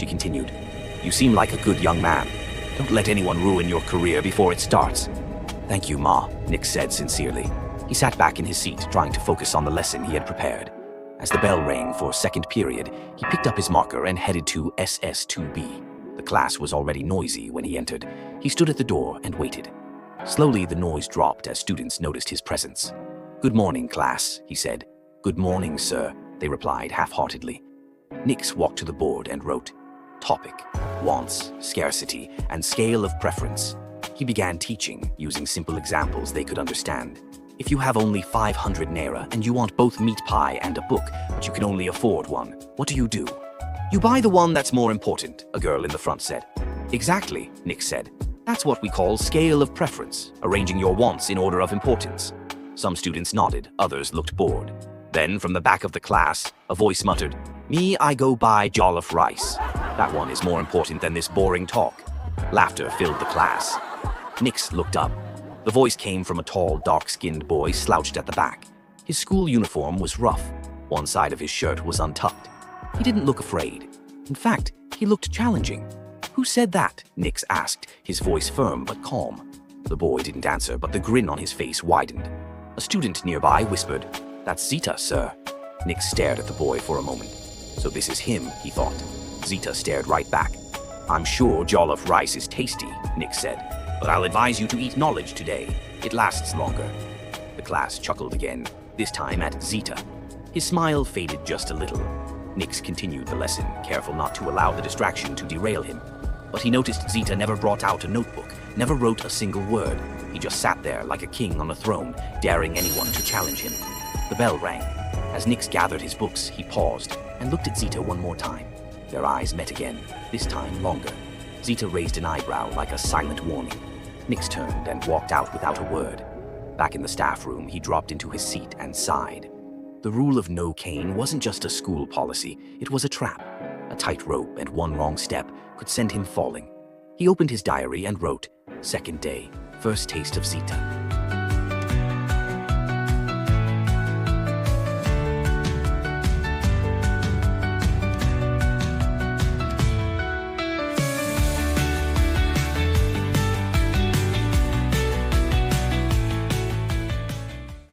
she continued. "You seem like a good young man. Don't let anyone ruin your career before it starts." "Thank you, Ma," Knix said sincerely. He sat back in his seat, trying to focus on the lesson he had prepared. As the bell rang for second period, he picked up his marker and headed to SS2B. The class was already noisy when he entered. He stood at the door and waited. Slowly, the noise dropped as students noticed his presence. "Good morning, class," he said. "Good morning, sir," they replied half-heartedly. Knix walked to the board and wrote, "Topic, wants, scarcity, and scale of preference." He began teaching, using simple examples they could understand. If you have only 500 naira and you want both meat pie and a book, but you can only afford one, what do? "You buy the one that's more important," a girl in the front said. "Exactly," Knix said. "That's what we call scale of preference, arranging your wants in order of importance." Some students nodded, others looked bored. Then, from the back of the class, a voice muttered, "Me, I go buy jollof rice. That one is more important than this boring talk." Laughter filled the class. Knix looked up. The voice came from a tall, dark-skinned boy slouched at the back. His school uniform was rough. One side of his shirt was untucked. He didn't look afraid. In fact, he looked challenging. "Who said that?" Knix asked, his voice firm but calm. The boy didn't answer, but the grin on his face widened. A student nearby whispered, "That's Zeta, sir." Knix stared at the boy for a moment. So this is him, he thought. Zeta stared right back. "I'm sure jollof rice is tasty," Knix said, "but I'll advise you to eat knowledge today. It lasts longer." The class chuckled again, this time at Zeta. His smile faded just a little. Knix continued the lesson, careful not to allow the distraction to derail him. But he noticed Zeta never brought out a notebook, never wrote a single word. He just sat there like a king on a throne, daring anyone to challenge him. The bell rang. As Knix gathered his books, he paused and looked at Zeta one more time. Their eyes met again, this time longer. Zeta raised an eyebrow like a silent warning. Knix turned and walked out without a word. Back in the staff room, he dropped into his seat and sighed. The rule of no cane wasn't just a school policy, it was a trap. A tight rope and one wrong step could send him falling. He opened his diary and wrote, "Second day, first taste of Zeta."